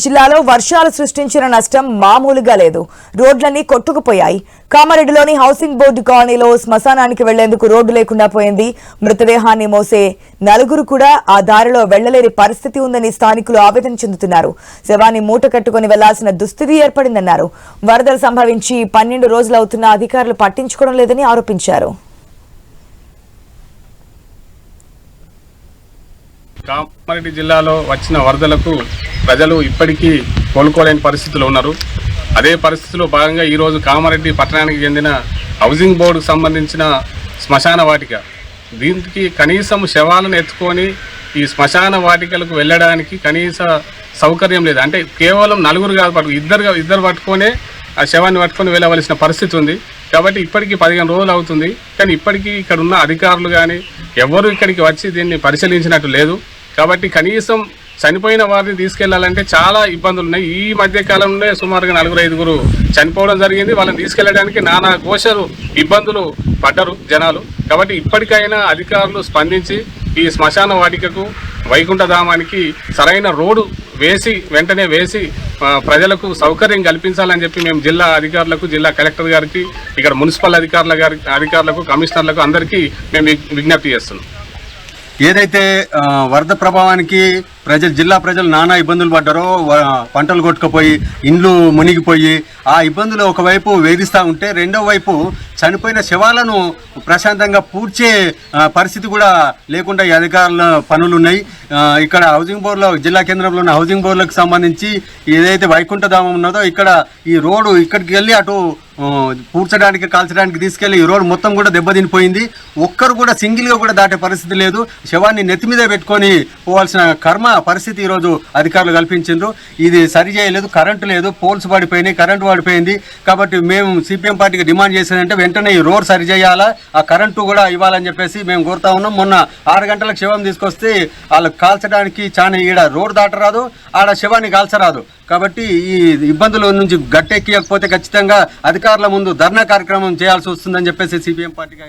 జిల్లాలో వర్షాలు సృష్టించిన నష్టం మామూలుగా లేదు. రోడ్లన్నీ కొట్టుకుపోయాయి. కామారెడ్డిలోని హౌసింగ్ బోర్డు కాలనీలో శ్మశానానికి వెళ్లేందుకు రోడ్డు లేకుండా పోయింది. మృతదేహాన్ని మోసే నలుగురు కూడా ఆ దారిలో వెళ్లలేని పరిస్థితి ఉందని స్థానికులు ఆవేదన చెందుతున్నారు. శవాన్ని మూట కట్టుకుని వెళ్లాల్సిన దుస్థితి ఏర్పడిందన్నారు. వరదలు సంభవించి 12 రోజులవుతున్నా అధికారులు పట్టించుకోవడం లేదని ఆరోపించారు. కామారెడ్డి జిల్లాలో వచ్చిన వరదలకు ప్రజలు ఇప్పటికీ కోలుకోలేని పరిస్థితుల్లో ఉన్నారు. అదే పరిస్థితిలో భాగంగా ఈరోజు కామారెడ్డి పట్టణానికి చెందిన హౌసింగ్ బోర్డుకు సంబంధించిన శ్మశాన వాటిక, దీనికి కనీసం శవాలను ఎత్తుకొని ఈ శ్మశాన వాటికలకు వెళ్ళడానికి కనీస సౌకర్యం లేదు. అంటే కేవలం నలుగురు కాదు, ఇద్దరు పట్టుకొనే ఆ శవాన్ని పట్టుకొని వెళ్ళవలసిన పరిస్థితి ఉంది. కాబట్టి ఇప్పటికీ 15 రోజులు అవుతుంది. కానీ ఇప్పటికీ ఇక్కడ ఉన్న అధికారులు కానీ ఎవరు ఇక్కడికి వచ్చి దీన్ని పరిశీలించినట్టు లేదు. కాబట్టి కనీసం చనిపోయిన వారిని తీసుకెళ్లాలంటే చాలా ఇబ్బందులు ఉన్నాయి. ఈ మధ్య కాలంలో సుమారుగా 4-5 చనిపోవడం జరిగింది. వాళ్ళని తీసుకెళ్లడానికి నానా ఘోషలు ఇబ్బందులు పడ్డారు జనాలు. కాబట్టి ఇప్పటికైనా అధికారులు స్పందించి ఈ శ్మశాన వాటికకు వైకుంఠధామానికి సరైన రోడ్డు వెంటనే వేసి ప్రజలకు సౌకర్యం కల్పించాలని చెప్పి మేము జిల్లా అధికారులకు, జిల్లా కలెక్టర్ గారికి, ఇక్కడ మున్సిపల్ అధికారులకు, కమిషనర్లకు అందరికీ మేము విజ్ఞప్తి చేస్తున్నాం. ఏదైతే వరద ప్రభావానికి జిల్లా ప్రజలు నానా ఇబ్బందులు పడ్డారో, పంటలు కొట్టుకుపోయి ఇండ్లు మునిగిపోయి ఆ ఇబ్బందులు ఒకవైపు వేధిస్తూ ఉంటే, రెండో వైపు చనిపోయిన శవాలను ప్రశాంతంగా పూడ్చే పరిస్థితి కూడా లేకుండా ఈ అధికారుల పనులు ఉన్నాయి. ఇక్కడ హౌసింగ్ బోర్డులో, జిల్లా కేంద్రంలో ఉన్న హౌసింగ్ బోర్డులకు సంబంధించి ఏదైతే వైకుంఠధామం ఉన్నదో ఇక్కడ ఈ రోడ్డు ఇక్కడికి వెళ్ళి అటు పూడ్చడానికి, కాల్చడానికి తీసుకెళ్లి ఈ రోడ్డు మొత్తం కూడా దెబ్బతినిపోయింది. ఒక్కరు కూడా సింగిల్గా కూడా దాటే పరిస్థితి లేదు. శవాన్ని నెత్తి మీద పెట్టుకొని పోవాల్సిన పరిస్థితి ఈరోజు అధికారులు కల్పించారు. ఇది సరి చేయలేదు. కరెంటు లేదు, పోల్స్ పడిపోయినాయి, కరెంటు పడిపోయింది. కాబట్టి మేము సిపిఎం పార్టీకి డిమాండ్ చేసేదంటే వెంటనే ఈ రోడ్ సరి చేయాలా, ఆ కరెంటు కూడా ఇవ్వాలని చెప్పేసి మేము కోరుతా ఉన్నాం. మొన్న 6 గంటలకు శవం తీసుకొస్తే వాళ్ళకి కాల్చడానికి చాలా ఈడ రోడ్ దాటరాదు, ఆడ శవాన్ని కాల్చరాదు. కాబట్టి ఈ ఇబ్బందుల నుంచి గట్టెక్కకపోతే ఖచ్చితంగా అధికారుల ముందు ధర్నా కార్యక్రమం చేయాల్సి వస్తుందని చెప్పేసి సిపిఎం పార్టీగా